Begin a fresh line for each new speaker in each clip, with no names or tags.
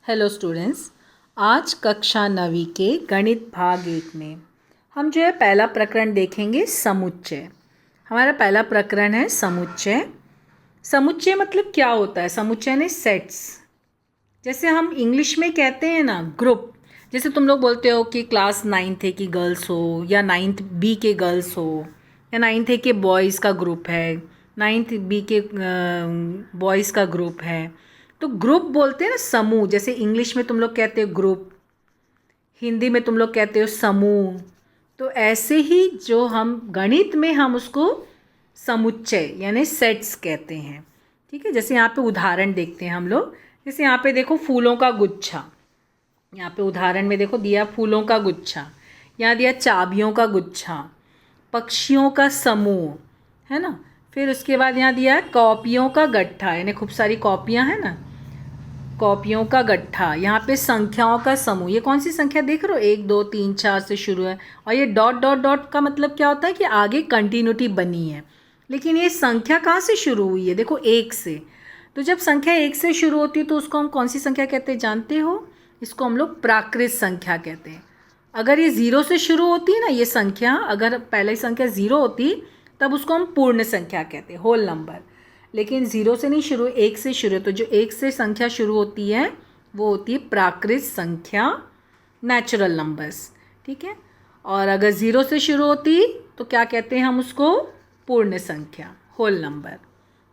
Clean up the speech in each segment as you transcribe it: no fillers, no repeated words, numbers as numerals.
Hello students, आज कक्षा 9वीं के गणित भाग 1 में हम जो है पहला प्रकरण देखेंगे समुच्चय। हमारा पहला प्रकरण है समुच्चय। समुच्चय मतलब क्या होता है? समुच्चय ने सेट्स, जैसे हम इंग्लिश में कहते हैं ना ग्रुप। जैसे तुम लोग बोलते हो कि क्लास 9th ए की गर्ल्स हो या 9th बी के गर्ल्स हो या 9th ए के बॉयज़ का ग्रुप है, 9th बी के बॉयज़ का ग्रुप है। तो ग्रुप बोलते हैं ना समूह। जैसे इंग्लिश में तुम लोग कहते हो ग्रुप, हिंदी में तुम लोग कहते हो समूह। तो ऐसे ही जो हम गणित में हम उसको समुच्चय यानी सेट्स कहते हैं। ठीक है, जैसे यहाँ पे उदाहरण देखते हैं हम लोग। जैसे यहाँ पे देखो फूलों का गुच्छा, यहाँ पे उदाहरण में देखो दिया फूलों का गुच्छा, यहाँ दिया चाबियों का गुच्छा, पक्षियों का समूह, है ना। फिर उसके बाद यहाँ दिया है कॉपियों का गट्ठा, यानी खूब सारी कॉपियाँ हैं ना, कॉपियों का गट्ठा। यहाँ पे संख्याओं का समूह, ये कौन सी संख्या देख रहे हो? 1 2 3 4 से शुरू है। और ये डॉट डॉट डॉट का मतलब क्या होता है कि आगे कंटिन्यूटी बनी है। लेकिन ये संख्या कहाँ से शुरू हुई है? देखो 1 से। तो जब संख्या 1 से शुरू होती है तो उसको हम कौन सी संख्या कहते हैं जानते हो? इसको हम लोग प्राकृत संख्या कहते हैं। अगर ये 0 से शुरू होती है ना ये संख्या, अगर पहले संख्या 0 होती तब उसको हम पूर्ण संख्या कहते हैं, होल नंबर। लेकिन 0 से नहीं शुरू, 1 से शुरू। तो जो 1 से संख्या शुरू होती है वो होती है प्राकृत संख्या, नेचुरल नंबर्स। ठीक है, और अगर 0 से शुरू होती तो क्या कहते हैं हम उसको? पूर्ण संख्या, होल नंबर।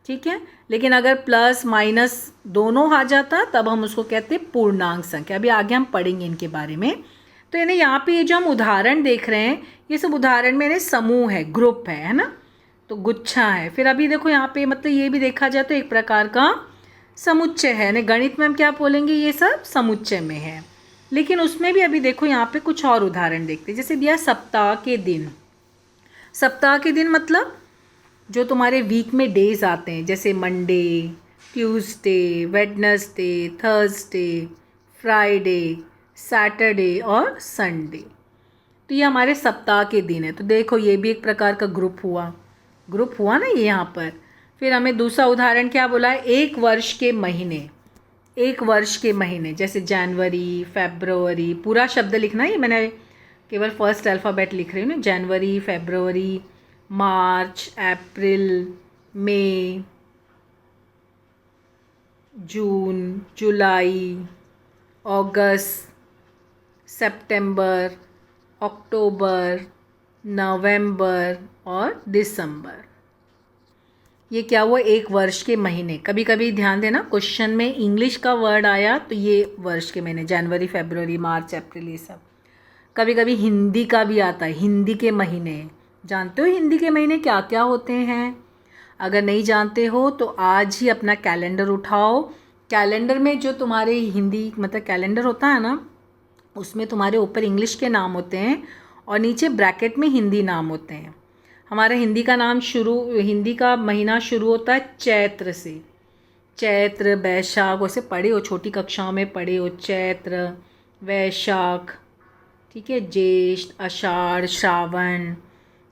ठीक है, लेकिन अगर प्लस माइनस दोनों आ जाता तब हम उसको कहते हैं पूर्णांक संख्या। अभी आगे हम पढ़ेंगे इनके बारे में। तो यानी यहाँ पे ये जो हम उदाहरण देख रहे हैं ये सब उदाहरण में समूह है, ग्रुप है ना। तो गुच्छा है। फिर अभी देखो यहाँ पे मतलब ये भी देखा जाए तो एक प्रकार का समुच्चय है। यानी गणित में हम क्या बोलेंगे? ये सब समुच्चय में है। लेकिन उसमें भी अभी देखो यहाँ पे कुछ और उदाहरण देखते हैं। जैसे दिया सप्ताह के दिन। सप्ताह के दिन मतलब जो तुम्हारे वीक में डेज आते हैं, जैसे Monday, Tuesday, Wednesday, Thursday, Friday, Saturday और संडे। तो ये हमारे सप्ताह के दिन है। तो देखो ये भी एक प्रकार का ग्रुप हुआ ना ये यहाँ पर। फिर हमें दूसरा उदाहरण क्या बोला है? एक वर्ष के महीने। एक वर्ष के महीने जैसे जनवरी, फरवरी, पूरा शब्द लिखना है, ये मैंने केवल फर्स्ट अल्फ़ाबेट लिख रही हूँ ना। जनवरी, फरवरी, मार्च, अप्रैल, मई, जून, जुलाई, अगस्त, सितंबर, अक्टूबर, नवंबर और दिसंबर। ये क्या हुआ? एक वर्ष के महीने। कभी कभी ध्यान देना क्वेश्चन में इंग्लिश का वर्ड आया तो ये वर्ष के महीने, जनवरी, फरवरी, मार्च, अप्रैल, ये सब। कभी कभी हिंदी का भी आता है, हिंदी के महीने। जानते हो हिंदी के महीने क्या क्या होते हैं? अगर नहीं जानते हो तो आज ही अपना कैलेंडर उठाओ। कैलेंडर में जो तुम्हारे हिंदी मतलब कैलेंडर होता है ना, उसमें तुम्हारे ऊपर इंग्लिश के नाम होते हैं और नीचे ब्रैकेट में हिंदी नाम होते हैं। हमारा हिंदी का महीना शुरू होता है चैत्र से। चैत्र, वैशाख, वैसे पढ़े हो, छोटी कक्षाओं में पढ़े हो। चैत्र, वैशाख, ठीक है, ज्येष्ठ, आषाढ़, श्रावण,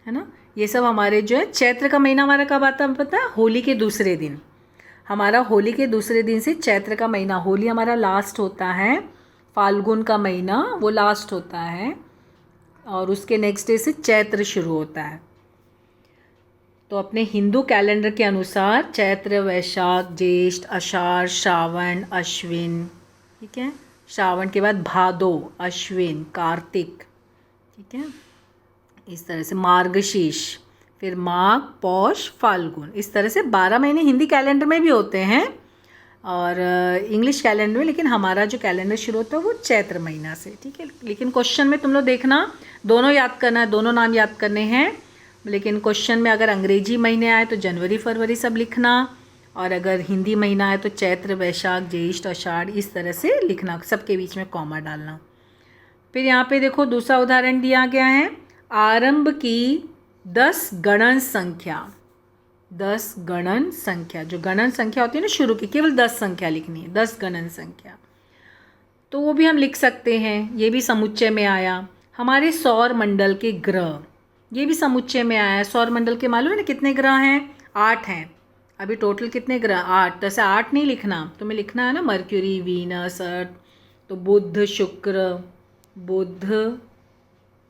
है ना। ये सब हमारे जो है चैत्र का महीना हमारा कब आता है पता है? होली के दूसरे दिन। हमारा होली के दूसरे दिन से चैत्र का महीना, होली हमारा लास्ट होता है, फाल्गुन का महीना वो लास्ट होता है और उसके नेक्स्ट डे से चैत्र शुरू होता है। तो अपने हिंदू कैलेंडर के अनुसार चैत्र, वैशाख, ज्येष्ठ, आषाढ़, श्रावण, अश्विन, ठीक है, श्रावण के बाद भादो, अश्विन, कार्तिक, ठीक है, इस तरह से मार्गशीर्ष, फिर माघ, पौष, फाल्गुन। इस तरह से 12 महीने हिंदी कैलेंडर में भी होते हैं और इंग्लिश कैलेंडर में। लेकिन हमारा जो कैलेंडर शुरू होता है वो चैत्र महीना से। ठीक है, लेकिन क्वेश्चन में तुम लोग देखना दोनों याद करना है, दोनों नाम याद करने हैं। लेकिन क्वेश्चन में अगर अंग्रेजी महीने आए तो जनवरी, फरवरी सब लिखना, और अगर हिंदी महीना आए तो चैत्र, वैशाख, ज्येष्ठ, आषाढ़, इस तरह से लिखना, सबके बीच में कॉमा डालना। फिर यहाँ पे देखो दूसरा उदाहरण दिया गया है, आरंभ की 10 गणन संख्या। 10 गणन संख्या, जो गणन संख्या होती है ना शुरू की, केवल 10 संख्या लिखनी है, 10 गणन संख्या। तो वो भी हम लिख सकते हैं, ये भी समुच्चय में आया। हमारे सौर मंडल के ग्रह, ये भी समुच्चय में आया है। सौर मंडल के मालूम है ना कितने ग्रह हैं? 8 हैं। अभी टोटल कितने ग्रह? 8। तो ऐसे 8 नहीं लिखना, तुम्हें लिखना है ना मर्क्यूरी, वीनस, अर्थ, तो बुध शुक्र, बुध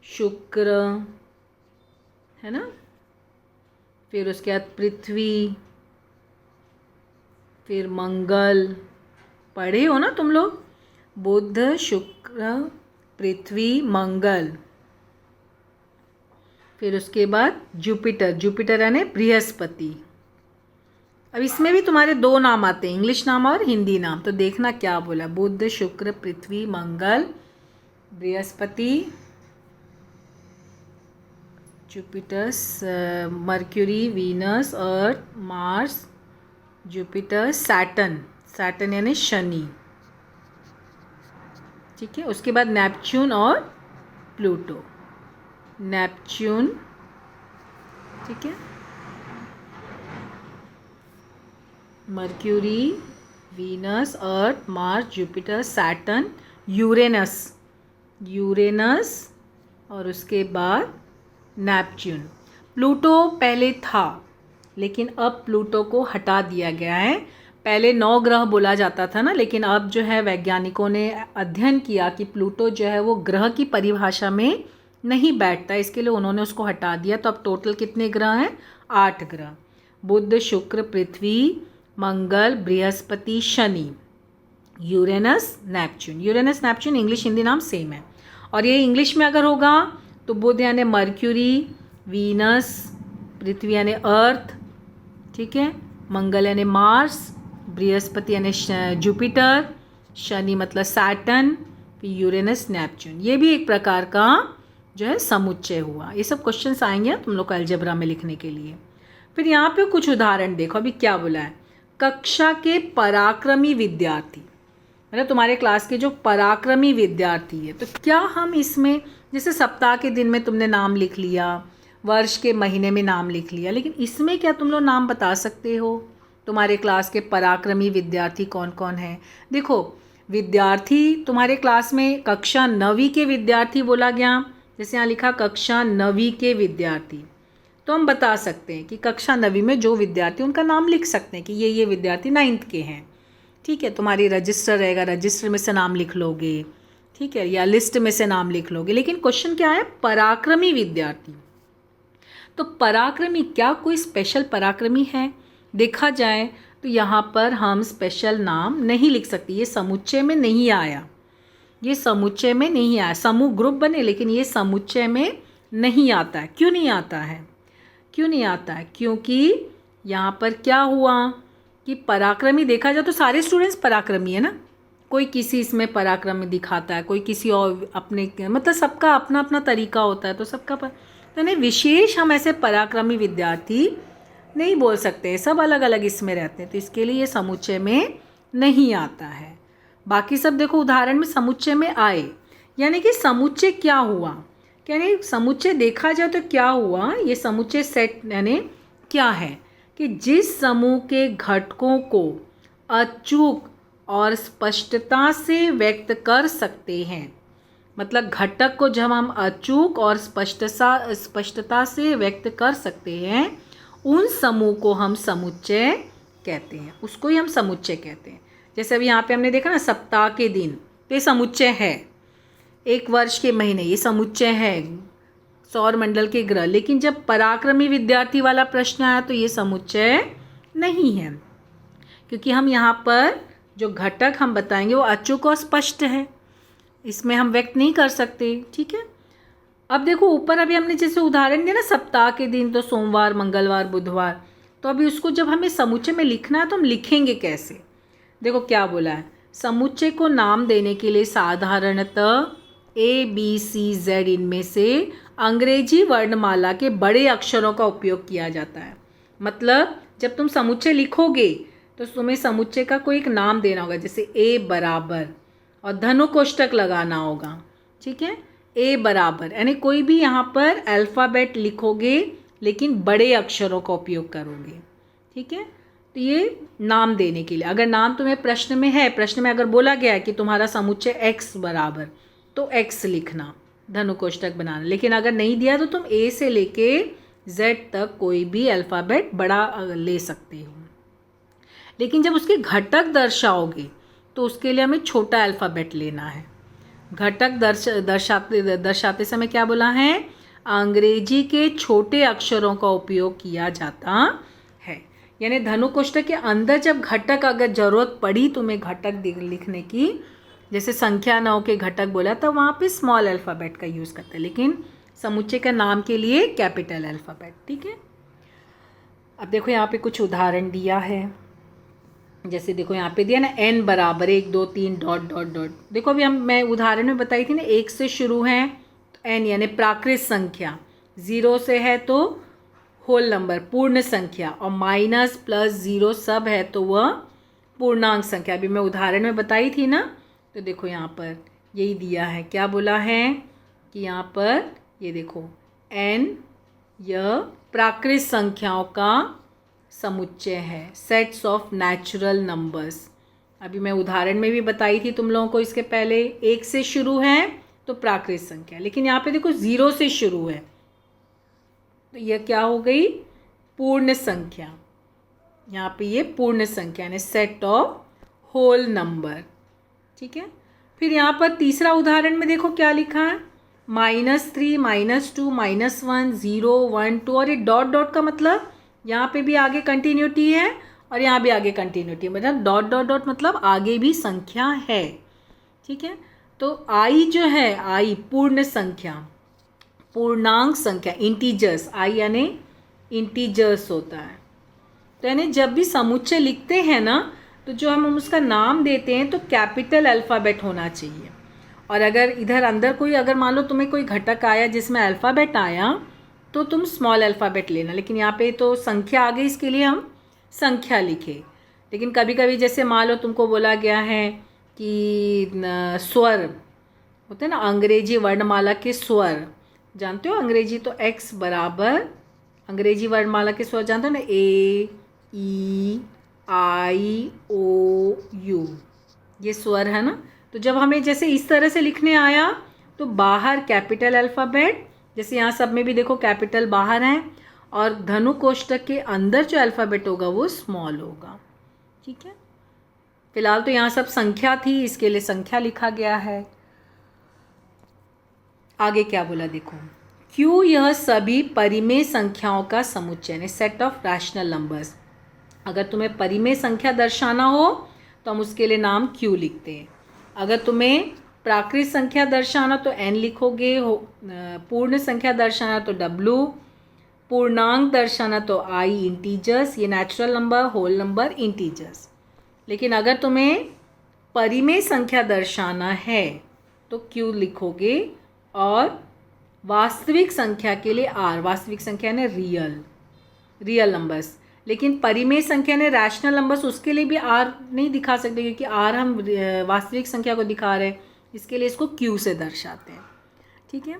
शुक्र, है ना। फिर उसके बाद पृथ्वी, फिर मंगल, पढ़े हो ना तुम लोग, बुध शुक्र पृथ्वी मंगल। फिर उसके बाद जुपिटर, जुपिटर यानी बृहस्पति। अब इसमें भी तुम्हारे दो नाम आते हैं, इंग्लिश नाम और हिंदी नाम, तो देखना क्या बोला, बुध शुक्र पृथ्वी मंगल Brihaspati, Jupiter, mercury, Venus, Earth, Mars, Jupiter, Saturn, Saturn यानी शनि, ठीक है। उसके बाद नेपच्यून और प्लूटो, नेपच्यून, ठीक है, Mercury, Venus, Earth, Mars, Jupiter, Saturn, Uranus, Uranus, और उसके बाद नेपच्यून। प्लूटो पहले था, लेकिन अब प्लूटो को हटा दिया गया है। पहले 9 ग्रह बोला जाता था ना, लेकिन अब जो है वैज्ञानिकों ने अध्ययन किया कि प्लूटो जो है वो ग्रह की परिभाषा में नहीं बैठता, इसके लिए उन्होंने उसको हटा दिया। तो अब टोटल कितने ग्रह हैं? 8 ग्रह, बुध शुक्र पृथ्वी मंगल बृहस्पति शनि, Uranus Neptune. Uranus Neptune English Hindi नाम सेम है। और ये इंग्लिश में अगर होगा तो बुध यानी मर्क्यूरी, वीनस, पृथ्वी यानी अर्थ, ठीक है, मंगल यानी मार्स, बृहस्पति यानी जुपिटर, शनि मतलब सैटर्न, फिर यूरेनस नेपच्यून। ये भी एक प्रकार का जो है समुच्चय हुआ। ये सब क्वेश्चंस आएंगे तुम लोग को अलजेब्रा में लिखने के लिए। फिर यहाँ पे कुछ उदाहरण देखो, अभी क्या बोला है, कक्षा के पराक्रमी विद्यार्थी, मतलब तुम्हारे क्लास के जो पराक्रमी विद्यार्थी है, तो क्या हम इसमें जैसे सप्ताह के दिन में तुमने नाम लिख लिया, वर्ष के महीने में नाम लिख लिया, लेकिन इसमें क्या तुम लोग नाम बता सकते हो तुम्हारे क्लास के पराक्रमी विद्यार्थी कौन कौन हैं? देखो विद्यार्थी तुम्हारे क्लास में कक्षा 9वीं के विद्यार्थी बोला गया, जैसे यहाँ लिखा कक्षा 9वीं के विद्यार्थी, तो हम बता सकते हैं कि कक्षा 9वीं में जो विद्यार्थी उनका नाम लिख सकते हैं कि ये विद्यार्थी 9th के हैं, ठीक है। तुम्हारी रजिस्टर रहेगा, रजिस्टर में से नाम लिख लोगे, ठीक है, या लिस्ट में से नाम लिख लोगे। लेकिन क्वेश्चन क्या है, पराक्रमी विद्यार्थी। तो पराक्रमी, क्या कोई स्पेशल पराक्रमी है? देखा जाए तो यहाँ पर हम स्पेशल नाम नहीं लिख सकते, ये समुच्चय में नहीं आया, ये समुच्चय में नहीं आया। समूह ग्रुप बने लेकिन ये समुच्चय में नहीं आता है। क्यों नहीं आता है? क्यों नहीं आता है? क्योंकि यहाँ पर क्या हुआ कि पराक्रमी देखा जाए तो सारे स्टूडेंट्स पराक्रमी है ना, कोई किसी इसमें पराक्रमी दिखाता है, कोई किसी और अपने, मतलब सबका अपना अपना तरीका होता है, तो सबका तो नहीं विशेष हम ऐसे पराक्रमी विद्यार्थी नहीं बोल सकते, सब अलग अलग इसमें रहते हैं, तो इसके लिए ये समुच्चय में नहीं आता है। बाकी सब देखो उदाहरण में समुच्चय में आए, यानी कि समुच्चय क्या हुआ, यानी समुच्चय देखा जाए तो क्या हुआ, ये समुच्चय सेट यानी क्या है कि जिस समूह के घटकों को अचूक और स्पष्टता से व्यक्त कर सकते हैं, मतलब घटक को जब हम अचूक और स्पष्टता से व्यक्त कर सकते हैं, उन समूह को हम समुच्चय कहते हैं, उसको ही हम समुच्चय कहते हैं। जैसे अभी यहाँ पे हमने देखा ना सप्ताह के दिन, तो ये समुच्चय है, एक वर्ष के महीने ये समुच्चय है, सौर मंडल के ग्रह। लेकिन जब पराक्रमी विद्यार्थी वाला प्रश्न आया तो ये समुच्चय नहीं है, क्योंकि हम यहाँ पर जो घटक हम बताएंगे वो अचूक और स्पष्ट है, इसमें हम व्यक्त नहीं कर सकते, ठीक है। अब देखो ऊपर अभी हमने जैसे उदाहरण दिया ना सप्ताह के दिन, तो सोमवार मंगलवार बुधवार, तो अभी उसको जब हमें समुच्चय में लिखना है तो हम लिखेंगे कैसे? देखो क्या बोला है, समुच्चय को नाम देने के लिए साधारणतः ABCZ इनमें से अंग्रेजी वर्णमाला के बड़े अक्षरों का उपयोग किया जाता है। मतलब जब तुम समुच्चय लिखोगे तो तुम्हें समुच्चय का कोई एक नाम देना होगा, जैसे A बराबर और धनु कोष्टक लगाना होगा, ठीक है, A बराबर, यानी कोई भी यहाँ पर अल्फ़ाबेट लिखोगे लेकिन बड़े अक्षरों का उपयोग करोगे, ठीक है। तो ये नाम देने के लिए, अगर नाम तुम्हें प्रश्न में है, प्रश्न में अगर बोला गया है कि तुम्हारा समुच्चय X बराबर, तो X लिखना, धनु कोष्टक बनाना। लेकिन अगर नहीं दिया तो तुम A से लेके Z तक कोई भी अल्फ़ाबेट बड़ा ले सकते हो। लेकिन जब उसके घटक दर्शाओगे तो उसके लिए हमें छोटा अल्फ़ाबेट लेना है। घटक दर्शाते समय क्या बोला है, अंग्रेजी के छोटे अक्षरों का उपयोग किया जाता है। यानी धनु कोष्ठक के अंदर जब घटक अगर ज़रूरत पड़ी तुम्हें घटक लिखने की, जैसे संख्या 9 के घटक बोला तो वहाँ पे स्मॉल अल्फ़ाबेट का यूज़ करते हैं, लेकिन समुच्चय का नाम के लिए कैपिटल अल्फ़ाबेट। ठीक है, अब देखो यहाँ पे कुछ उदाहरण दिया है। जैसे देखो यहाँ पे दिया ना, n बराबर 1 2 3 डॉट डॉट डॉट। देखो अभी मैं उदाहरण में बताई थी ना, 1 से शुरू है तो n यानी प्राकृत संख्या, 0 से है तो होल नंबर पूर्ण संख्या, और माइनस प्लस 0 सब है तो वह पूर्णांक संख्या। अभी मैं उदाहरण में बताई थी ना, तो देखो यहाँ पर यही दिया है। क्या बोला है कि यहाँ पर ये देखो n यह प्राकृत संख्याओं का समुच्चय है, सेट्स ऑफ नेचुरल नंबर्स। अभी मैं उदाहरण में भी बताई थी तुम लोगों को इसके पहले, 1 से शुरू है तो प्राकृत संख्या, लेकिन यहाँ पे देखो 0 से शुरू है तो यह क्या हो गई, पूर्ण संख्या। यहाँ पे ये पूर्ण संख्या यानी सेट ऑफ होल नंबर। ठीक है, फिर यहाँ पर तीसरा उदाहरण में देखो क्या लिखा है, -3 -2 -1 0 1 2, और ये डॉट डॉट का मतलब यहाँ पे भी आगे कंटिन्यूटी है और यहाँ भी आगे कंटिन्यूटी, मतलब डॉट डॉट डॉट मतलब आगे भी संख्या है। ठीक है, तो आई जो है, आई पूर्ण संख्या, पूर्णांक संख्या, इंटीजर्स, आई यानी इंटीजर्स होता है। तो यानी जब भी समुच्चय लिखते हैं ना, तो जो हम उसका नाम देते हैं तो कैपिटल अल्फ़ाबेट होना चाहिए। और अगर इधर अंदर कोई, अगर मान लो तुम्हें कोई घटक आया जिसमें अल्फ़ाबेट आया तो तुम स्मॉल अल्फ़ाबेट लेना, लेकिन यहाँ पे तो संख्या आ गई, इसके लिए हम संख्या लिखे। लेकिन कभी कभी जैसे मान लो तुमको बोला गया है कि स्वर होते हैं ना, अंग्रेजी वर्णमाला के स्वर जानते हो, अंग्रेजी तो x बराबर, अंग्रेजी वर्णमाला के स्वर जानते हो ना, A E I O U, ये स्वर है ना। तो जब हमें जैसे इस तरह से लिखने आया तो बाहर कैपिटल अल्फ़ाबेट, जैसे यहाँ सब में भी देखो कैपिटल बाहर है, और धनु कोष्ठक के अंदर जो अल्फ़ाबेट होगा वो स्मॉल होगा। ठीक है, फिलहाल तो यहाँ सब संख्या थी, इसके लिए संख्या लिखा गया है। आगे क्या बोला देखो, Q यह सभी परिमेय संख्याओं का समुच्चय है, सेट ऑफ रैशनल नंबर्स। अगर तुम्हें परिमेय संख्या दर्शाना हो तो हम उसके लिए नाम Q लिखते हैं। अगर तुम्हें प्राकृत संख्या दर्शाना तो n लिखोगे, पूर्ण संख्या दर्शाना तो W, पूर्णांक दर्शाना तो I, इंटीजर्स ये natural number, whole number integers. लेकिन अगर तुम्हें परिमेय संख्या दर्शाना है तो Q लिखोगे, और वास्तविक संख्या के लिए R, वास्तविक संख्या ने रियल नंबर्स। लेकिन परिमेय संख्या ने रैशनल नंबर्स, उसके लिए भी R नहीं दिखा सकते क्योंकि R हम वास्तविक संख्या को दिखा रहे हैं, इसके लिए इसको Q से दर्शाते हैं। ठीक है,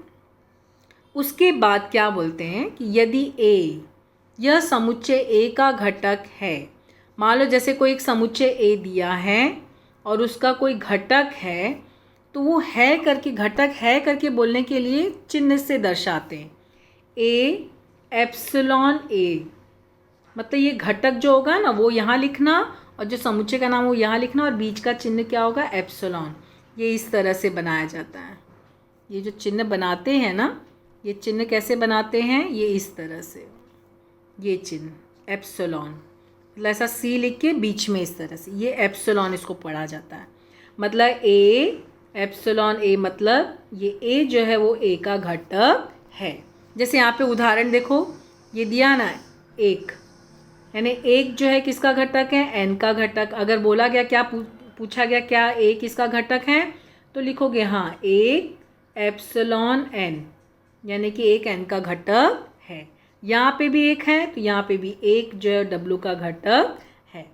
उसके बाद क्या बोलते हैं कि यदि A यह समुच्चय A का घटक है, मान लो जैसे कोई एक समुच्चय A दिया है और उसका कोई घटक है, तो वो है करके, घटक है करके बोलने के लिए चिन्ह से दर्शाते हैं। A एप्सिलॉन A, मतलब ये घटक जो होगा ना वो यहाँ लिखना, और जो समुच्चय का नाम वो यहाँ लिखना, और बीच का चिन्ह क्या होगा, एप्सिलॉन। ये इस तरह से बनाया जाता है। ये जो चिन्ह बनाते हैं ना, ये चिन्ह कैसे बनाते हैं, ये इस तरह से, ये चिन्ह एप्सिलॉन, मतलब ऐसा C लिख के बीच में इस तरह से, ये एप्सिलॉन इसको पढ़ा जाता है। मतलब A एप्सिलॉन A, मतलब ये A जो है वो A का घटक है। जैसे यहाँ पे उदाहरण देखो, ये दिया ना 1, यानी 1 जो है किसका घटक है, n का घटक। अगर बोला गया, क्या पूछा गया, क्या A किसका घटक है, तो लिखोगे हाँ 1 एप्सिलॉन n, यानी कि 1 n का घटक है। यहाँ पे भी 1 है तो यहाँ पे भी 1 जो है W का घटक है।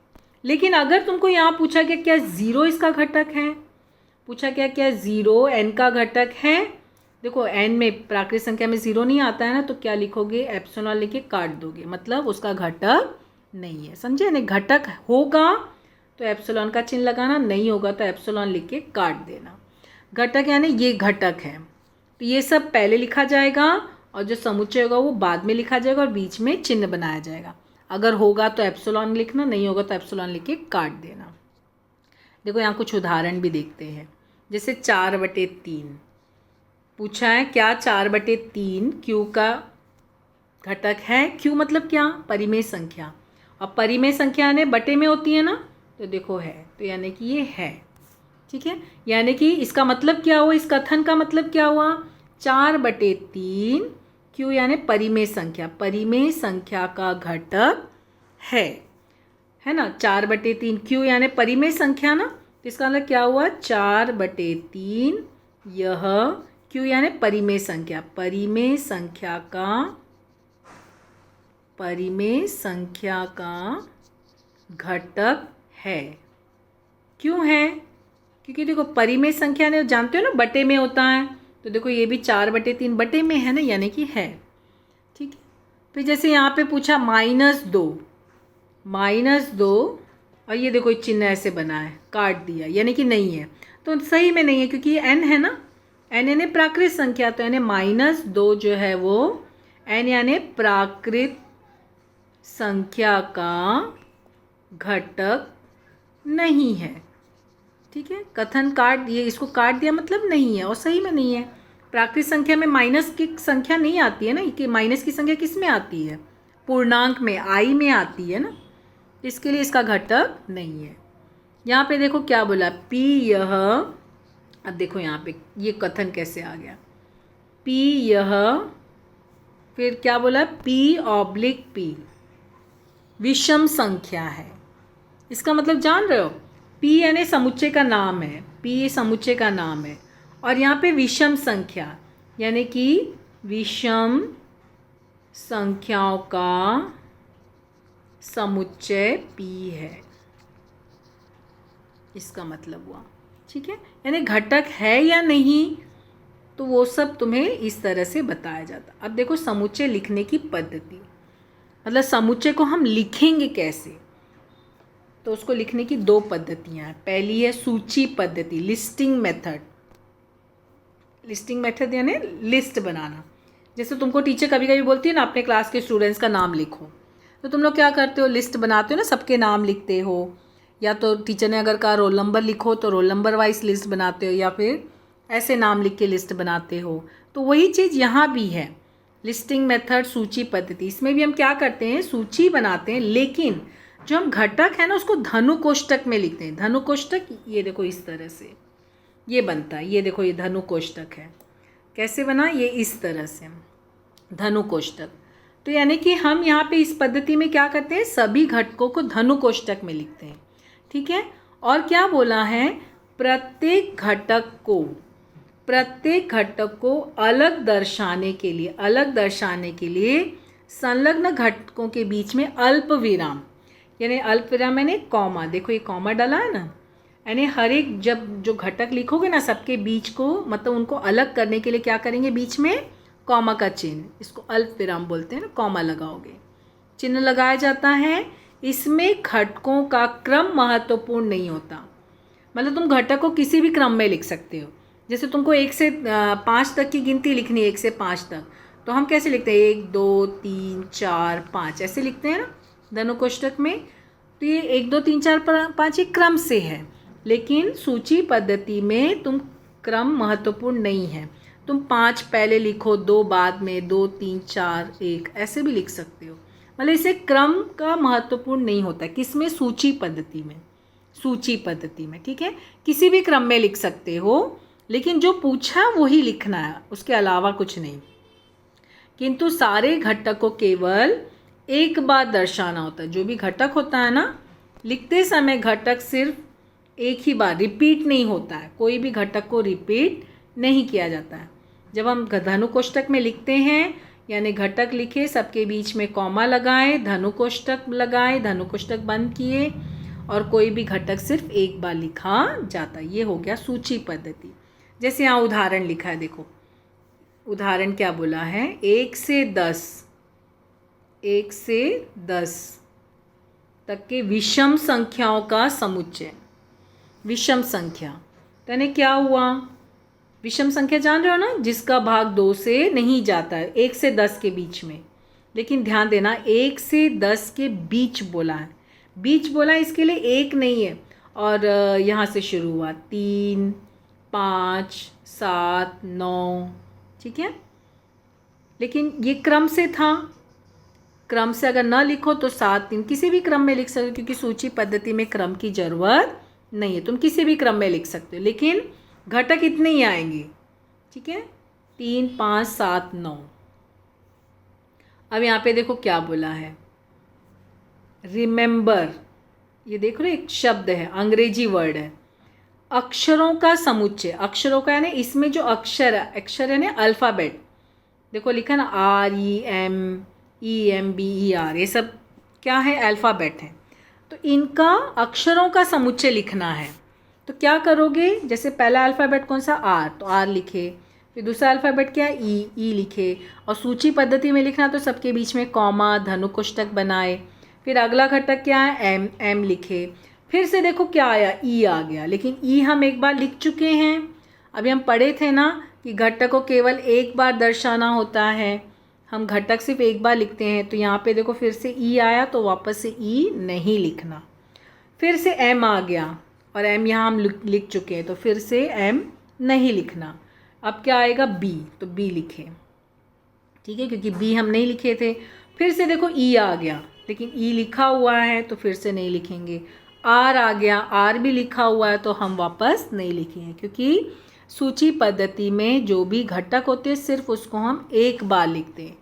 लेकिन अगर तुमको यहाँ पूछा गया क्या 0 इसका घटक है, पूछा क्या 0 n का घटक है, देखो n में प्राकृत संख्या में 0 नहीं आता है ना, तो क्या लिखोगे, एप्सिलॉन लिख के काट दोगे, मतलब उसका घटक नहीं है। समझे ना, घटक होगा तो एप्सिलॉन का चिन्ह लगाना, नहीं होगा तो एप्सिलॉन लिख के काट देना। घटक यानी ये घटक है, तो ये सब पहले लिखा जाएगा और जो समुच्चय होगा वो बाद में लिखा जाएगा और बीच में चिन्ह बनाया जाएगा। अगर होगा तो एप्सिलॉन लिखना, नहीं होगा तो एप्सिलॉन लिख के काट देना। देखो यहाँ कुछ उदाहरण भी देखते हैं। जैसे 4/3 पूछा है, क्या 4/3 क्यू का घटक है? क्यू मतलब क्या? परिमेय संख्या। अब परिमेय संख्या यानी बटे में होती है ना, तो देखो है, तो यानी कि ये है। ठीक है, यानी कि इसका मतलब क्या हुआ, इस कथन का मतलब क्या हुआ? 4/3 क्यू यानी परिमेय संख्या, परिमेय संख्या का घटक है ना। 4/3 क्यू यानी परिमेय संख्या ना, तो इसका मतलब क्या हुआ? 4/3 यह क्यू यानी परिमेय संख्या, परिमेय संख्या का घटक है। क्यों है? क्योंकि देखो परिमेय संख्या ने, जानते हो ना, बटे में होता है, तो देखो ये भी 4/3 बटे में है ना, यानी कि है। ठीक है, फिर जैसे यहाँ पे पूछा -2 और ये देखो चिन्ह ऐसे बना है, काट दिया, यानी कि नहीं है। तो सही में नहीं है, क्योंकि ये n है ना, n यानी प्राकृत संख्या, तो यानी -2 जो है वो n यानी प्राकृत संख्या का घटक नहीं है। ठीक है, कथन काट दिए, इसको काट दिया मतलब नहीं है, और सही में नहीं है। प्राकृत संख्या में माइनस की संख्या नहीं आती है ना, कि माइनस की संख्या किस में आती है? पूर्णांक में, आई में आती है ना, इसके लिए इसका घटक नहीं है। यहाँ पे देखो क्या बोला, P यह, अब देखो यहाँ पे ये कथन कैसे आ गया, P यह, फिर क्या बोला, P/P विषम संख्या है। इसका मतलब जान रहे हो, P यानी समुच्चय का नाम है, P समुच्चय का नाम है, और यहाँ पे विषम संख्या यानी कि विषम संख्याओं का समुच्चय P है, इसका मतलब हुआ। ठीक है, यानी घटक है या नहीं, तो वो सब तुम्हें इस तरह से बताया जाता। अब देखो समुच्चय लिखने की पद्धति, मतलब समुच्चय को हम लिखेंगे कैसे, तो उसको लिखने की 2 पद्धतियाँ हैं। पहली है सूची पद्धति, लिस्टिंग मेथड। लिस्टिंग मेथड यानी लिस्ट बनाना। जैसे तुमको टीचर कभी कभी बोलती है ना, अपने क्लास के स्टूडेंट्स का नाम लिखो, तो तुम लोग क्या करते हो, लिस्ट बनाते हो ना, सबके नाम लिखते हो, या तो टीचर ने अगर कहा रोल नंबर लिखो तो रोल नंबर वाइज लिस्ट बनाते हो, या फिर ऐसे नाम लिख के लिस्ट बनाते हो। तो वही चीज़ यहाँ भी है, लिस्टिंग मेथड, सूची पद्धति। इसमें भी हम क्या करते हैं, सूची बनाते हैं, लेकिन जो हम घटक है ना उसको धनु कोष्टक में लिखते हैं। धनु कोष्टक ये देखो इस तरह से ये बनता है, ये देखो ये धनु कोष्टक है। कैसे बना, ये इस तरह से धनु कोष्टक। तो यानी कि हम यहाँ पे इस पद्धति में क्या करते हैं, सभी घटकों को धनु कोष्टक में लिखते हैं। ठीक है, और क्या बोला है, प्रत्येक घटक को अलग दर्शाने के लिए संलग्न घटकों के बीच में अल्प विराम, यानी अल्प विराम यानी कॉमा, देखो ये कॉमा डाला है ना, यानी हर एक जब जो घटक लिखोगे ना सबके बीच को, मतलब उनको अलग करने के लिए क्या करेंगे, बीच में कॉमा का चिन्ह, इसको अल्प विराम बोलते हैं ना, कॉमा लगाओगे, चिन्ह लगाया जाता है। इसमें घटकों का क्रम महत्वपूर्ण नहीं होता, मतलब तुम घटक को किसी भी क्रम में लिख सकते हो। जैसे तुमको 1 से 5 तक की गिनती लिखनी है, 1 से 5 तक, तो हम कैसे लिखते हैं, 1 2 3 4 5 ऐसे लिखते हैं ना धनु कोष्टक में। तो ये 1 2 3 4 5 एक क्रम से है, लेकिन सूची पद्धति में तुम क्रम महत्वपूर्ण नहीं है, तुम 5 पहले लिखो, 2 बाद में, 2 3 4 1 ऐसे भी लिख सकते हो, मतलब इसे क्रम का महत्वपूर्ण नहीं होता। किसमें, सूची पद्धति में। ठीक है, किसी भी क्रम में लिख सकते हो, लेकिन जो पूछा वही लिखना है, उसके अलावा कुछ नहीं। किंतु सारे घटक को केवल एक बार दर्शाना होता है। जो भी घटक होता है ना, लिखते समय घटक सिर्फ एक ही बार रिपीट नहीं होता है, कोई भी घटक को रिपीट नहीं किया जाता है। जब हम धनु कोष्टक में लिखते हैं, यानी घटक लिखे, सबके बीच में कॉमा लगाए, धनु कोष्टक लगाए, धनु कोष्टक बंद किए, और कोई भी घटक सिर्फ एक बार लिखा जाता है। ये हो गया सूची पद्धति। जैसे यहाँ उदाहरण लिखा है, देखो उदाहरण क्या बोला है, 1 से 10 तक के विषम संख्याओं का समुच्चय। विषम संख्या तो यानी क्या हुआ, विषम संख्या जान रहे हो ना, जिसका भाग 2 से नहीं जाता है, 1 से 10 के बीच में। लेकिन ध्यान देना 1 से 10 के बीच बोला है, बीच बोला है, इसके लिए 1 नहीं है, और यहाँ से शुरू हुआ 3, 5, 7, 9, ठीक है। लेकिन ये क्रम से था, क्रम से अगर ना लिखो तो 7, 3 किसी भी क्रम में लिख सकते हो, क्योंकि सूची पद्धति में क्रम की ज़रूरत नहीं है, तुम किसी भी क्रम में लिख सकते हो, लेकिन घटक इतने ही आएंगे, ठीक है। 3, 5, 7, 9। अब यहाँ पे देखो क्या बोला है, रिमेंबर, ये देख रहे हो एक शब्द है, अंग्रेजी वर्ड है, अक्षरों का समुच्चय। अक्षरों का यानी इसमें जो अक्षर है ना अल्फ़ाबेट, देखो लिखा ना REMEMBER, ये सब क्या है, अल्फ़ाबेट है। तो इनका अक्षरों का समुच्चय लिखना है। तो क्या करोगे, जैसे पहला अल्फ़ाबेट कौन सा, R, तो R लिखे, फिर दूसरा अल्फ़ाबेट क्या है, E लिखे, और सूची पद्धति में लिखना तो सबके बीच में कॉमा धनु कोष्ठक बनाए। फिर अगला घटक क्या है, M लिखे। फिर से देखो क्या आया, E आ गया, लेकिन E हम एक बार लिख चुके हैं। अभी हम पढ़े थे ना कि घटक को केवल एक बार दर्शाना होता है, हम घटक सिर्फ एक बार लिखते हैं। तो यहाँ पे देखो फिर से E आया, तो वापस से E नहीं लिखना। फिर से M आ गया, और M यहाँ हम लिख चुके हैं, तो फिर से M नहीं लिखना। अब क्या आएगा, B, तो B लिखे, ठीक है, क्योंकि B हम नहीं लिखे थे। फिर से देखो E आ गया, लेकिन E लिखा हुआ है तो फिर से नहीं लिखेंगे। R आ गया, R भी लिखा हुआ है तो हम वापस नहीं लिखेंगे, क्योंकि सूची पद्धति में जो भी घटक होते हैं सिर्फ उसको हम एक बार लिखते हैं।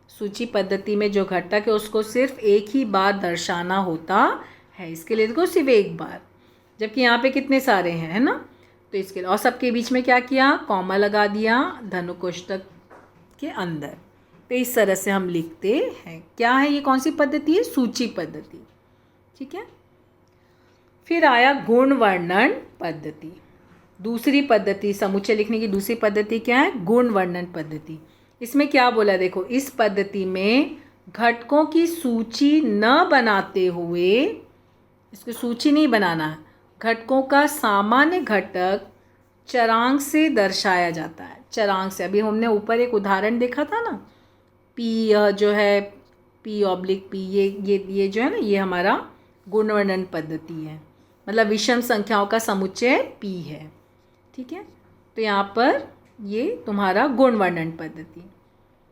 सूची पद्धति में जो घटक है उसको सिर्फ एक ही बार दर्शाना होता है, इसके लिए देखो सिर्फ एक बार, जबकि यहाँ पे कितने सारे हैं, है ना। तो इसके लिए और सबके बीच में क्या किया, कॉमा लगा दिया धनु कोष्ठक के अंदर। तो इस तरह से हम लिखते हैं। क्या है ये, कौन सी पद्धति है, सूची पद्धति, ठीक है। फिर आया गुण वर्णन पद्धति, दूसरी पद्धति, समुच्चय लिखने की दूसरी पद्धति क्या है, गुण वर्णन पद्धति। इसमें क्या बोला, देखो इस पद्धति में घटकों की सूची न बनाते हुए, इसको सूची नहीं बनाना, घटकों का सामान्य घटक चरांक से दर्शाया जाता है। चरांक से, अभी हमने ऊपर एक उदाहरण देखा था ना, P जो है P/P, ये जो है ना, ये हमारा गुण वर्णन पद्धति है, मतलब विषम संख्याओं का समुच्चय P है, ठीक है। तो यहाँ पर ये तुम्हारा गुण वर्णन पद्धति।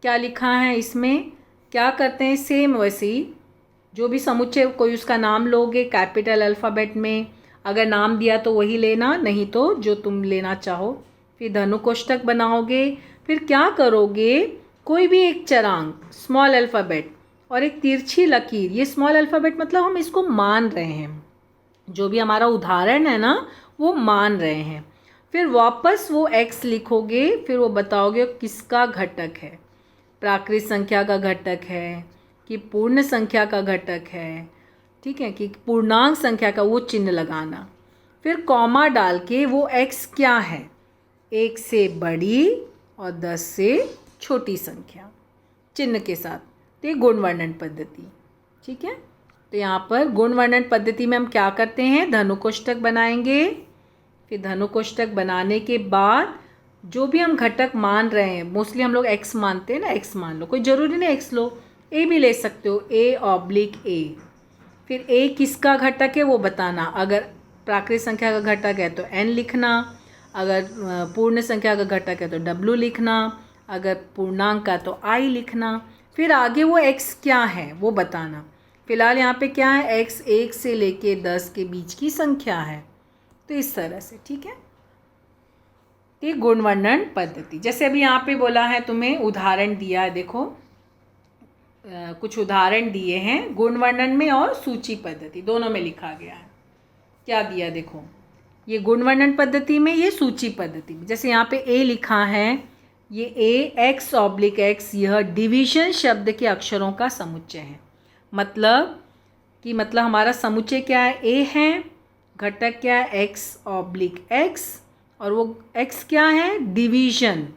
क्या लिखा है इसमें, क्या करते हैं, सेम वैसे ही जो भी समुच्चय, कोई उसका नाम लोगे कैपिटल अल्फ़ाबेट में, अगर नाम दिया तो वही लेना, नहीं तो जो तुम लेना चाहो। फिर धनु कोष्ठक बनाओगे। फिर क्या करोगे, कोई भी एक चरांक स्मॉल अल्फ़ाबेट और एक तिरछी लकीर, ये स्मॉल अल्फ़ाबेट मतलब हम इसको मान रहे हैं, जो भी हमारा उदाहरण है ना वो मान रहे हैं। फिर वापस वो x लिखोगे, फिर वो बताओगे किसका घटक है, प्राकृत संख्या का घटक है कि पूर्ण संख्या का घटक है, ठीक है, कि पूर्णांक संख्या का, वो चिन्ह लगाना। फिर कॉमा डाल के वो x क्या है, 1 से बड़ी और 10 से छोटी संख्या, चिन्ह के साथ। तो ये गुण वर्णन पद्धति, ठीक है। तो यहाँ पर गुण वर्णन पद्धति में हम क्या करते हैं, धनु कोष्ठक बनाएंगे। फिर धनु कोष्ठक बनाने के बाद जो भी हम घटक मान रहे हैं, मोस्टली हम लोग x मानते हैं ना, x मान लो, कोई ज़रूरी नहीं x लो, a भी ले सकते हो, A/A। फिर a किसका घटक है वो बताना, अगर प्राकृत संख्या का घटक है तो n लिखना, अगर पूर्ण संख्या का घटक है तो w लिखना, अगर पूर्णांक का तो i लिखना। फिर आगे वो x क्या है वो बताना। फिलहाल यहाँ पे क्या है, x 1 से लेके 10 के बीच की संख्या है। तो इस तरह से, ठीक है, ये गुण वर्णन पद्धति। जैसे अभी यहाँ पे बोला है, तुम्हें उदाहरण दिया है, देखो कुछ उदाहरण दिए हैं गुण वर्णन में और सूची पद्धति दोनों में लिखा गया है। क्या दिया, देखो ये गुण वर्णन पद्धति में, ये सूची पद्धति में। जैसे यहाँ पे a लिखा है, ये a x/x, यह डिवीजन शब्द के अक्षरों का समुच्चय है। मतलब हमारा समुच्चय क्या है, a है, घटक क्या है x/x, और वो x क्या है, डिवीजन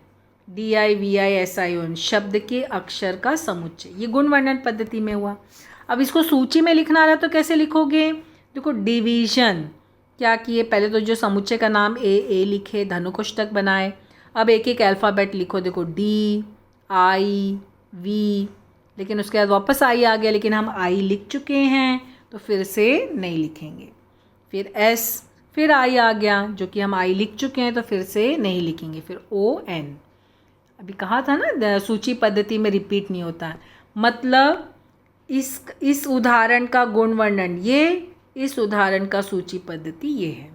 DIVISION शब्द के अक्षर का समुच्चय। ये गुण वर्णन पद्धति में हुआ। अब इसको सूची में लिखना रहा तो कैसे लिखोगे, देखो डिवीजन क्या किए, पहले तो जो समुच्चय का नाम A लिखे, धनु कोष्ठक बनाए। अब एक एक अल्फ़ाबेट लिखो, देखो DIV, लेकिन उसके बाद वापस I आ गया, लेकिन हम I लिख चुके हैं तो फिर से नहीं लिखेंगे। फिर एस, फिर आई आ गया, जो कि हम आई लिख चुके हैं तो फिर से नहीं लिखेंगे, फिर ओ एन। अभी कहा था ना सूची पद्धति में रिपीट नहीं होता है। मतलब इस उदाहरण का गुण वर्णन ये, इस उदाहरण का सूची पद्धति ये है।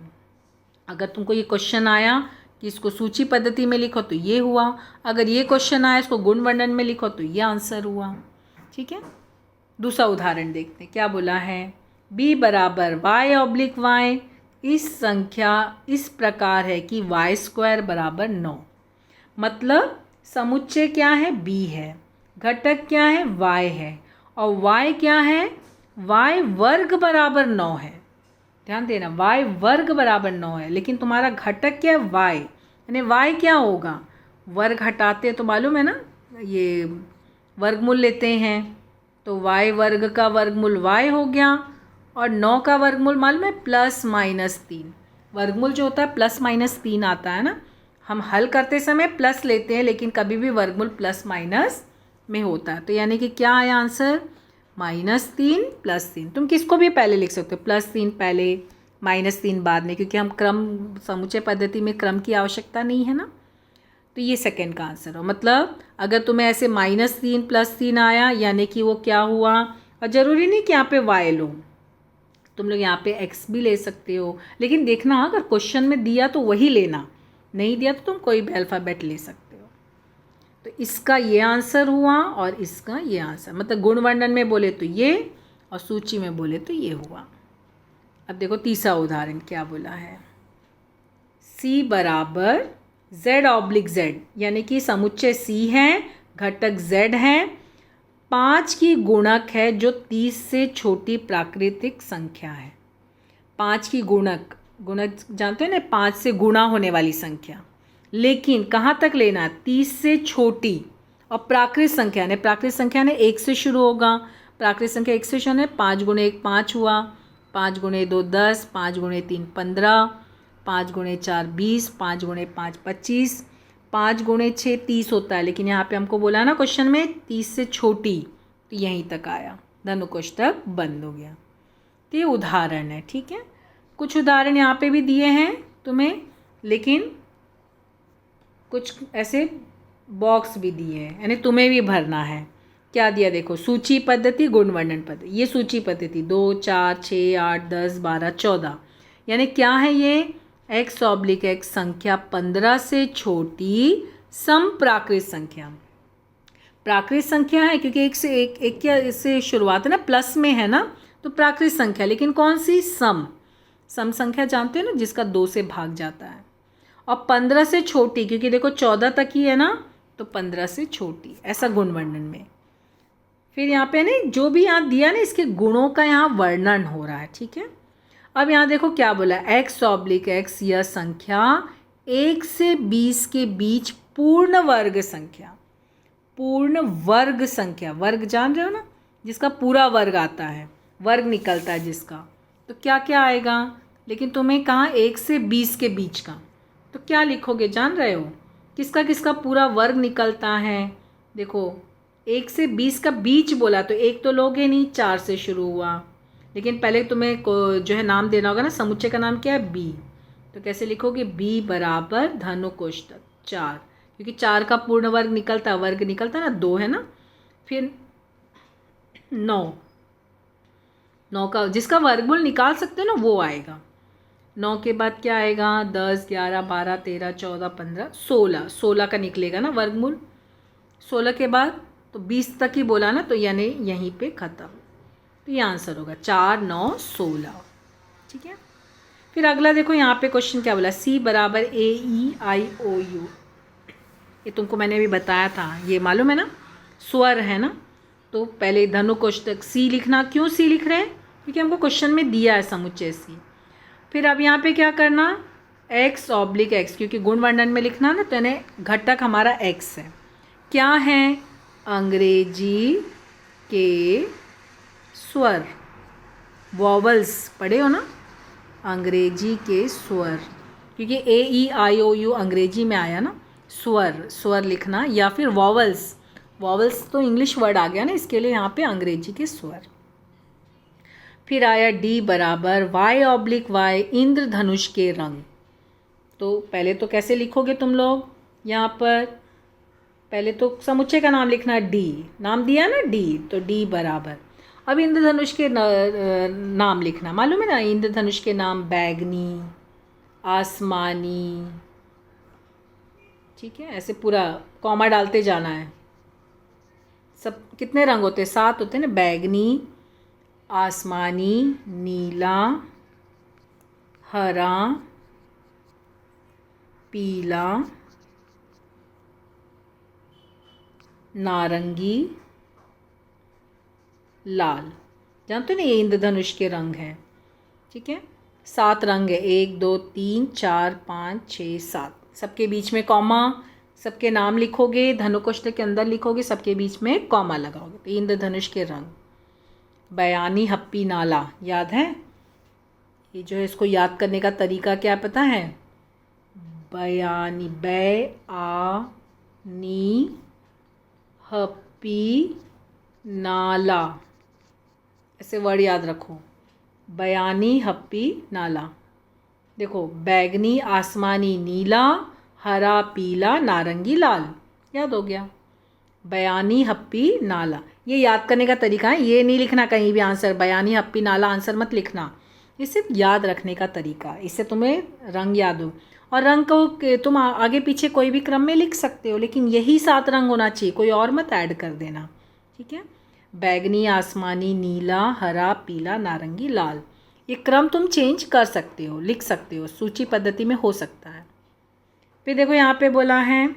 अगर तुमको ये क्वेश्चन आया कि इसको सूची पद्धति में लिखो तो ये हुआ, अगर ये क्वेश्चन आया इसको गुण वर्णन में लिखो तो ये आंसर हुआ। ठीक है, दूसरा उदाहरण देखते हैं क्या बोला है। b बराबर वाई ऑब्लिक वाई, इस संख्या इस प्रकार है कि वाई स्क्वायर बराबर 9। मतलब समुच्चय क्या है, b है, घटक क्या है, y है, और y क्या है, y वर्ग बराबर 9 है। ध्यान देना, y वर्ग बराबर 9 है, लेकिन तुम्हारा घटक क्या है, y, यानी y क्या होगा, वर्ग हटाते तो मालूम है ना, ये वर्गमूल लेते हैं तो y वर्ग का वर्गमूल y हो गया, और 9 का वर्गमूल मालूम है +-3। वर्गमूल जो होता है +-3 आता है ना, हम हल करते समय प्लस लेते हैं लेकिन कभी भी वर्गमूल प्लस माइनस में होता है। तो यानी कि क्या आया आंसर, -3 +3। तुम किसको भी पहले लिख सकते हो, +3 पहले -3 बाद में, क्योंकि हम क्रम समुच्चय पद्धति में क्रम की आवश्यकता नहीं है ना। तो ये सेकंड का आंसर हो। मतलब अगर तुम्हें ऐसे -3 +3 आया यानी कि वो क्या हुआ, और ज़रूरी नहीं कि यहाँ पे y लो, तुम लोग यहाँ पे x भी ले सकते हो, लेकिन देखना अगर क्वेश्चन में दिया तो वही लेना, नहीं दिया तो तुम कोई भी अल्फ़ाबेट ले सकते हो। तो इसका ये आंसर हुआ और इसका ये आंसर, मतलब गुण वर्णन में बोले तो ये और सूची में बोले तो ये हुआ। अब देखो तीसरा उदाहरण क्या बोला है। c बराबर z ऑब्लिक z, यानी कि समुच्चय c है, घटक z है, 5 की गुणक है जो 30 से छोटी प्राकृतिक संख्या है। 5 की गुणक, गुणक जानते हैं ना, 5 से गुणा होने वाली संख्या, लेकिन कहाँ तक लेना है, 30 से छोटी, और प्राकृत संख्या ने, प्राकृत संख्या ने 1 से शुरू होगा, प्राकृत संख्या 1 से शुरू है, 5 × 1 5 हुआ, 5 × 2 10, 5 × 3 15, 5 × 4 20, 5 × 5 25, 5 × 6 30 होता है, लेकिन यहाँ पे हमको बोला ना क्वेश्चन में 30 से छोटी, तो यहीं तक आया, धनु कोष्ठक बंद हो गया। तो ये उदाहरण है। ठीक है, कुछ उदाहरण यहाँ पे भी दिए हैं तुम्हें, लेकिन कुछ ऐसे बॉक्स भी दिए हैं, यानी तुम्हें भी भरना है। क्या दिया देखो, सूची पद्धति, गुण वर्णन पद्धति। ये सूची पद्धति 2 4 6 8 10 12 14, यानी क्या है ये, x ऑब्लिक x संख्या 15 से छोटी सम प्राकृत संख्या। प्राकृत संख्या है क्योंकि एक क्या इससे शुरुआत है ना, प्लस में है ना, तो प्राकृत संख्या, लेकिन कौन सी, सम संख्या जानते हो ना, जिसका 2 से भाग जाता है, और 15 से छोटी, क्योंकि देखो 14 तक ही है ना, तो 15 से छोटी, ऐसा गुण वर्णन में। फिर यहाँ पे ना जो भी यहाँ दिया ना, इसके गुणों का यहाँ वर्णन हो रहा है। ठीक है, अब यहाँ देखो क्या बोला, x ऑब्लिक x यह संख्या 1 से 20 के बीच पूर्ण वर्ग संख्या, पूर्ण वर्ग संख्या, वर्ग जान रहे हो ना, जिसका पूरा वर्ग आता है, वर्ग निकलता है जिसका, तो क्या क्या आएगा, लेकिन तुम्हें कहाँ 1 से 20 के बीच का, तो क्या लिखोगे, जान रहे हो किसका किसका पूरा वर्ग निकलता है। देखो 1 से 20 का बीच बोला तो एक तो लोगे नहीं, 4 से शुरू हुआ, लेकिन पहले तुम्हें जो है नाम देना होगा ना, समुच्चय का नाम क्या है, b, तो कैसे लिखोगे, b बराबर धनु कोष्ठक 4, क्योंकि 4 का पूर्ण वर्ग निकलता, वर्ग निकलता ना 2 है ना, फिर 9 का जिसका वर्गमूल निकाल सकते हो ना वो आएगा। 9 के बाद क्या आएगा, 10 11 12 13 14 15 16 का निकलेगा ना वर्गमूल। 16 के बाद तो 20 तक ही बोला ना, तो यानी यहीं पे ख़त्म, तो ये आंसर होगा 4 9 16। ठीक है, फिर अगला देखो यहाँ पे क्वेश्चन क्या बोला, c बराबर AEIOU, ये तुमको मैंने अभी बताया था, ये मालूम है ना, स्वर है ना, तो पहले धनु कोष्ठक c लिखना। क्यों c लिख रहे हैं, क्योंकि हमको क्वेश्चन में दिया है समुच्चय c। फिर अब यहाँ पे क्या करना, x ऑब्लिक x, क्योंकि गुण वर्णन में लिखना ना, तो यानी घटक हमारा x है, क्या है, अंग्रेजी के स्वर, वॉवल्स पढ़े हो ना, अंग्रेजी के स्वर, क्योंकि AEIOU अंग्रेजी में आया ना, स्वर लिखना, या फिर वॉवल्स तो इंग्लिश वर्ड आ गया ना, इसके लिए यहाँ पे अंग्रेजी के स्वर। फिर आया डी बराबर y/y इंद्रधनुष के रंग। तो पहले तो कैसे लिखोगे तुम लोग, यहाँ पर पहले तो समुच्चय का नाम लिखना, डी नाम दिया ना डी, तो डी बराबर, अब इंद्रधनुष के नाम लिखना, मालूम है ना इंद्रधनुष के नाम, बैगनी, आसमानी, ठीक है, ऐसे पूरा कॉमा डालते जाना है। सब कितने रंग होते हैं, 7 होते हैं ना, बैगनी, आसमानी, नीला, हरा, पीला, नारंगी, लाल। जानते हो ना ये इंद्रधनुष के रंग हैं, ठीक है, 7 रंग है, 1 2 3 4 5 6 7, सबके बीच में कॉमा, सबके नाम लिखोगे, धनु कोष्ठक के अंदर लिखोगे, सबके बीच में कॉमा लगाओगे, तो इंद्रधनुष के रंग। बयानी, हप्पी, नाला, याद है, ये जो है इसको याद करने का तरीका क्या पता है, बयानी, नी, हप्पी, नाला, ऐसे वर्ड याद रखो, बयानी, हप्पी, नाला। देखो बैगनी, आसमानी, नीला, हरा, पीला, नारंगी, लाल, याद हो गया, बयानी, हप्पी, नाला। ये याद करने का तरीका है, ये नहीं लिखना कहीं भी आंसर, बयानी, हप्पी, नाला आंसर मत लिखना, ये सिर्फ याद रखने का तरीका, इससे तुम्हें रंग याद हो। और रंग को तुम आगे पीछे कोई भी क्रम में लिख सकते हो, लेकिन यही 7 रंग होना चाहिए, कोई और मत ऐड कर देना, ठीक है, बैगनी, आसमानी, नीला, हरा, पीला, नारंगी, लाल। ये क्रम तुम चेंज कर सकते हो, लिख सकते हो, सूची पद्धति में हो सकता है। फिर देखो यहाँ पे बोला है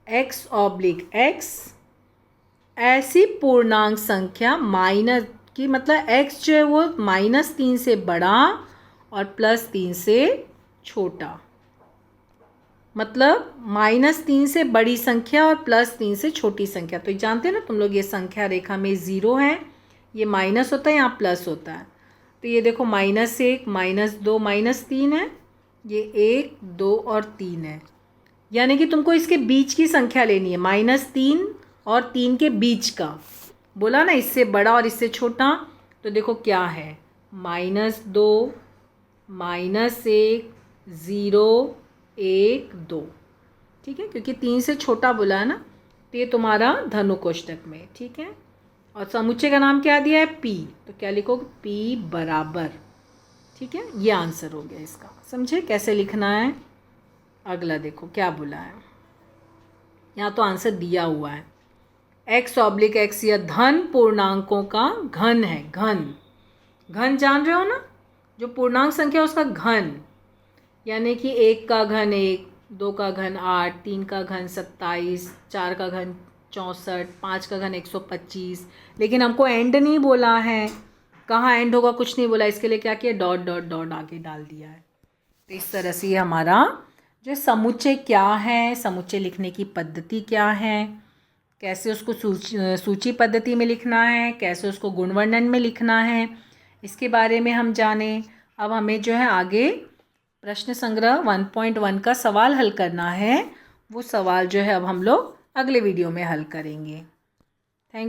x/x ऐसी पूर्णांक संख्या माइनस की, मतलब x जो है वो -3 से बड़ा और +3 से छोटा, मतलब -3 से बड़ी संख्या और +3 से छोटी संख्या। तो जानते हैं ना तुम लोग, ये संख्या रेखा में 0 है, ये माइनस होता है, यहाँ प्लस होता है, तो ये देखो -1, -2, -3 है, ये 1 2 और 3 है, यानी कि तुमको इसके बीच की संख्या लेनी है, -3 और 3 के बीच का, बोला ना इससे बड़ा और इससे छोटा, तो देखो क्या है, -2, -1 0 1 2, ठीक है, क्योंकि 3 से छोटा बोला है ना, तो ये तुम्हारा धनु कोष्ठक में, ठीक है। और समुच्चय का नाम क्या दिया है, P, तो क्या लिखोगे, P बराबर, ठीक है, ये आंसर हो गया इसका। समझे कैसे लिखना है। अगला देखो क्या बोला है, यहाँ तो आंसर दिया हुआ है, x/x यह धन पूर्णांकों का घन है, घन जान रहे हो ना, जो पूर्णांक संख्या उसका घन, यानी कि 1 का घन 1, 2 का घन 8, 3 का घन 27, 4 का घन 64, 5 का घन 125, लेकिन हमको एंड नहीं बोला है, कहाँ एंड होगा कुछ नहीं बोला, इसके लिए क्या किया, डॉट डॉट डॉट आगे डाल दिया है। तो इस तरह से ये हमारा जो समुच्चय क्या है, समुच्चय लिखने की पद्धति क्या है, कैसे उसको सूची पद्धति में लिखना है, कैसे उसको गुणवर्णन में लिखना है, इसके बारे में हम जाने। अब हमें जो है आगे प्रश्न संग्रह 1.1 का सवाल हल करना है, वो सवाल जो है अब हम लोग अगले वीडियो में हल करेंगे।